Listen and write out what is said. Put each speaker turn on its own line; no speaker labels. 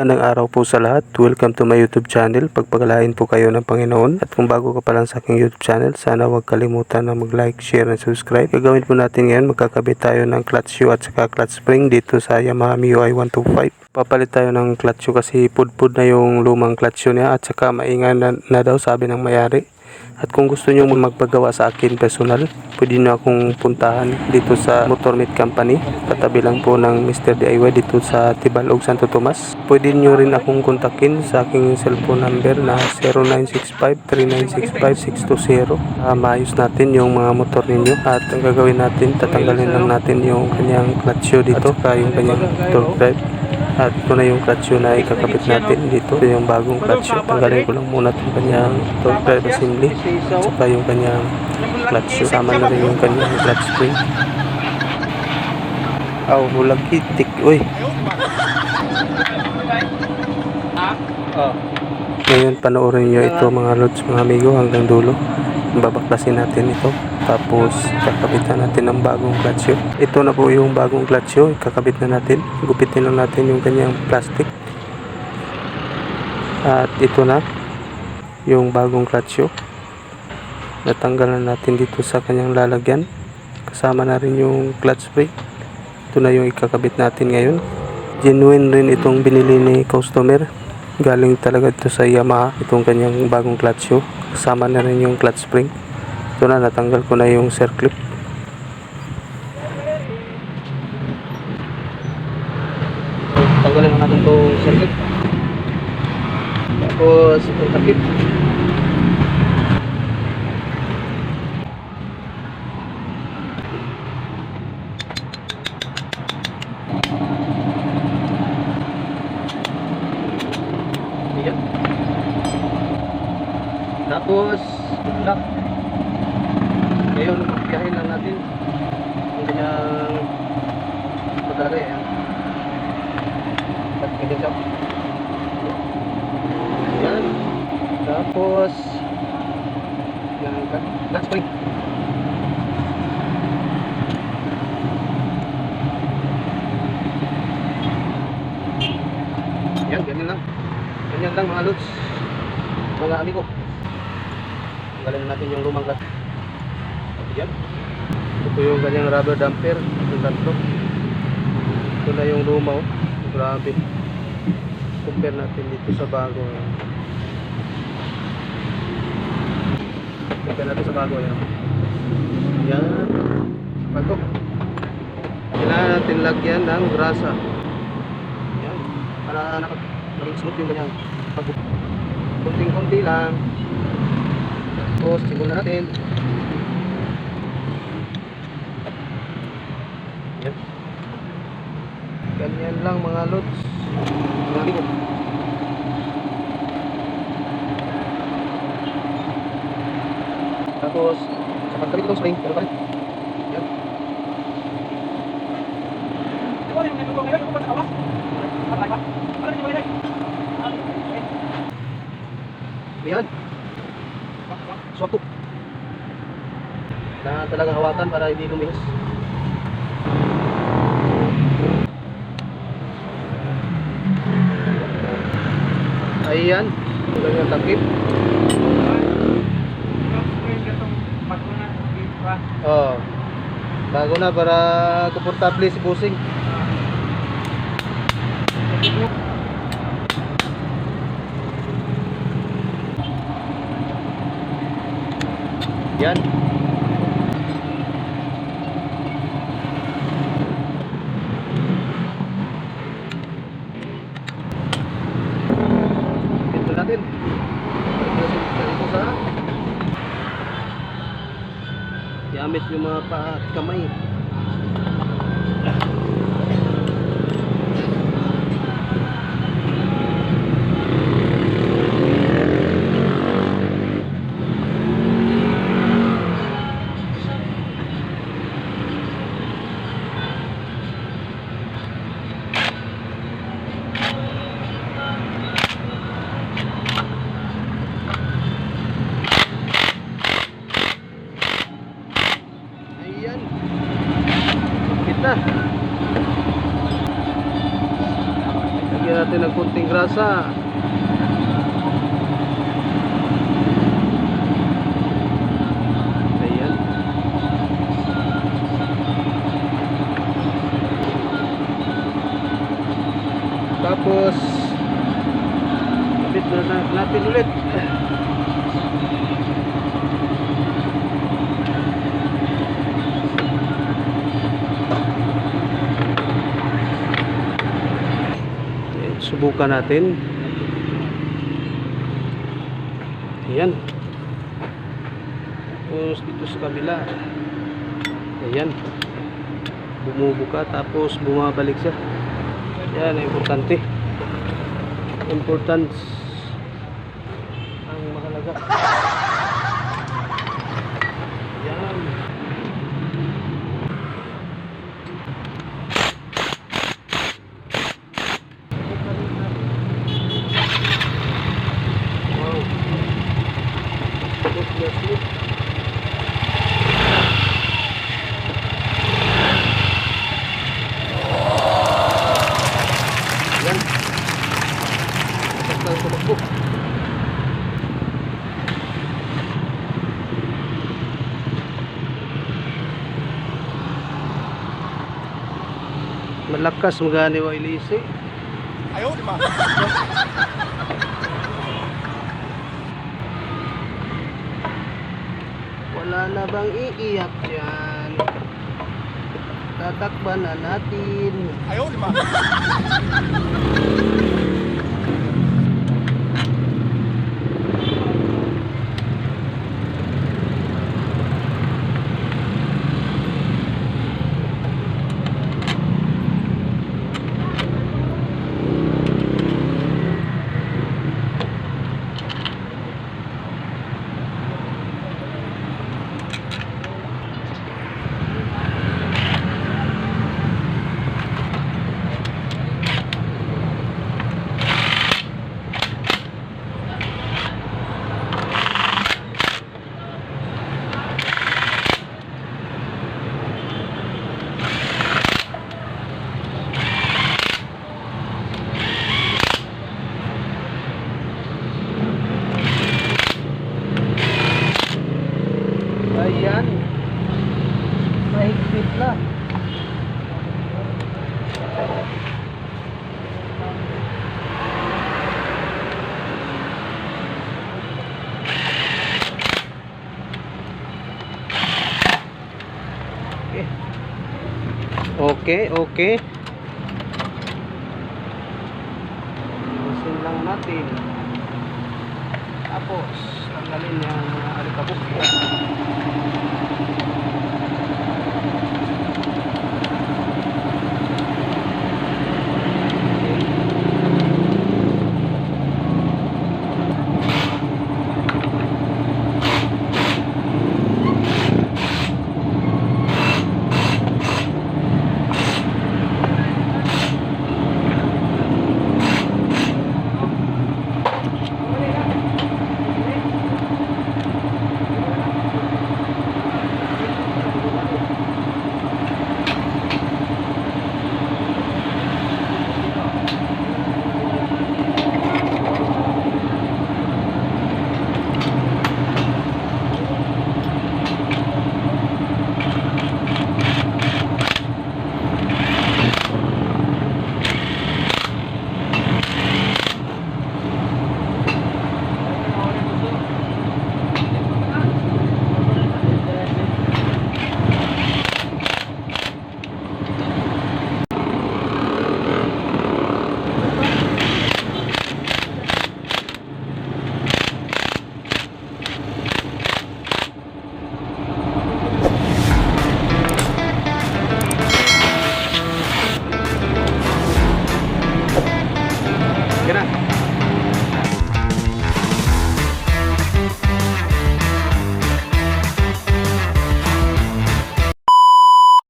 Magandang araw po sa lahat. Welcome to my YouTube channel. Pagpagalain po kayo ng Panginoon. At kung bago ka pa lang sa aking YouTube channel, sana huwag kalimutan na mag-like, share, and subscribe. Gagawin po natin ngayon, magkakabit tayo ng clutch shoe at saka clutch spring dito sa Yamaha MIUI 125. Papalit tayo ng clutch shoe kasi pudpud na yung lumang clutch shoe niya at saka maingan na daw, sabi ng mayari. At kung gusto nyo magpagawa sa akin personal, pwede nyo akong puntahan dito sa Motormate Company. Katabi lang po ng Mr. DIY dito sa Tibalog, Santo Tomas. Pwede nyo rin akong kontakin sa aking cellphone number na 0965-3965-620. Maayos natin yung mga motor ninyo. At ang gagawin natin, tatanggalin lang natin yung kanyang clutch shoe dito at saka yung kanyang torque drive. At ito na yung clutch shoe na ikakabit natin dito. Ito yung bagong clutch shoe. Tanggalin ko lang muna itong kanyang torque drive assembly at saka yung kanyang clutch shoe. Sama na rin yung kanyang clutch spring. Hulag hitik. Uy. Ngayon panoorin nyo ito mga lods, mga amigo, hanggang dulo. Babaklasin natin ito. Tapos kakabitan natin ng bagong clutch shoe. Ito na po yung bagong clutch shoe. Kakabit na natin. Gupitin lang natin yung kanyang plastic. At ito na yung bagong clutch shoe. Natanggalan natin dito sa kanyang lalagyan. Kasama na rin yung clutch spring. Ito na yung ikakabit natin ngayon. Genuine rin itong binili ni customer. Galing talaga ito sa Yamaha. Itong kanyang bagong clutch shoe. Kasama na rin yung clutch spring. Ito na, natanggal ko na yung circlip. Tanggalin natin itong circlip. Tapos itong takip. Ayan. Tapos lock. Ngayon, biyahin lang natin ang kanyang paglalagay. At ganyan siya. Yan. Tapos yung clutch spring. Yan, ganyan lang. Ganyan lang mga lods, mga amigo. Tanggalin natin yung lumang clutch. Yan. Ito yung kanyang rubber damper. Yung tatlo. Ito na yung luma. Grabe. Compare natin dito sa bago. Compare natin sa bago. Yan. Yan. Bago. Kailangan natin lagyan ng grasa. Yan. Para maging smooth yung kanyang bago. Kunting-kunti lang. Tapos simulan natin. Yan. Ganyan lang mga lods, mga amigo. Tapos sa pagkabit itong spring, pero pa rin. Yan. Yan. Swak to. Na talagang hawakan para hindi lumihis. Ayan, ito yung takip. Bago na para komportable si busing. Yan. Natin ito sa gamit yung mga paa at kamay. Ayan. basa. Ayan. Tapos kapit na natin ulit. Subukan natin. Ayan. Tapos dito sa kabila. Ayan. Bumubuka tapos bumabalik siya. Yan, importante. Importance ang mahalaga. Yan. Wow. Look. Yan. Tapos lang tumakbo. Malakas magani wa ilisi.
Ayaw, di ba?
Wala na bang iiyak yan? Tatakban na natin.
Ayaw, di ba?
Ayan. Mahigpit na. Okay. Isin lang natin. Tapos tanggalin yung alikabok.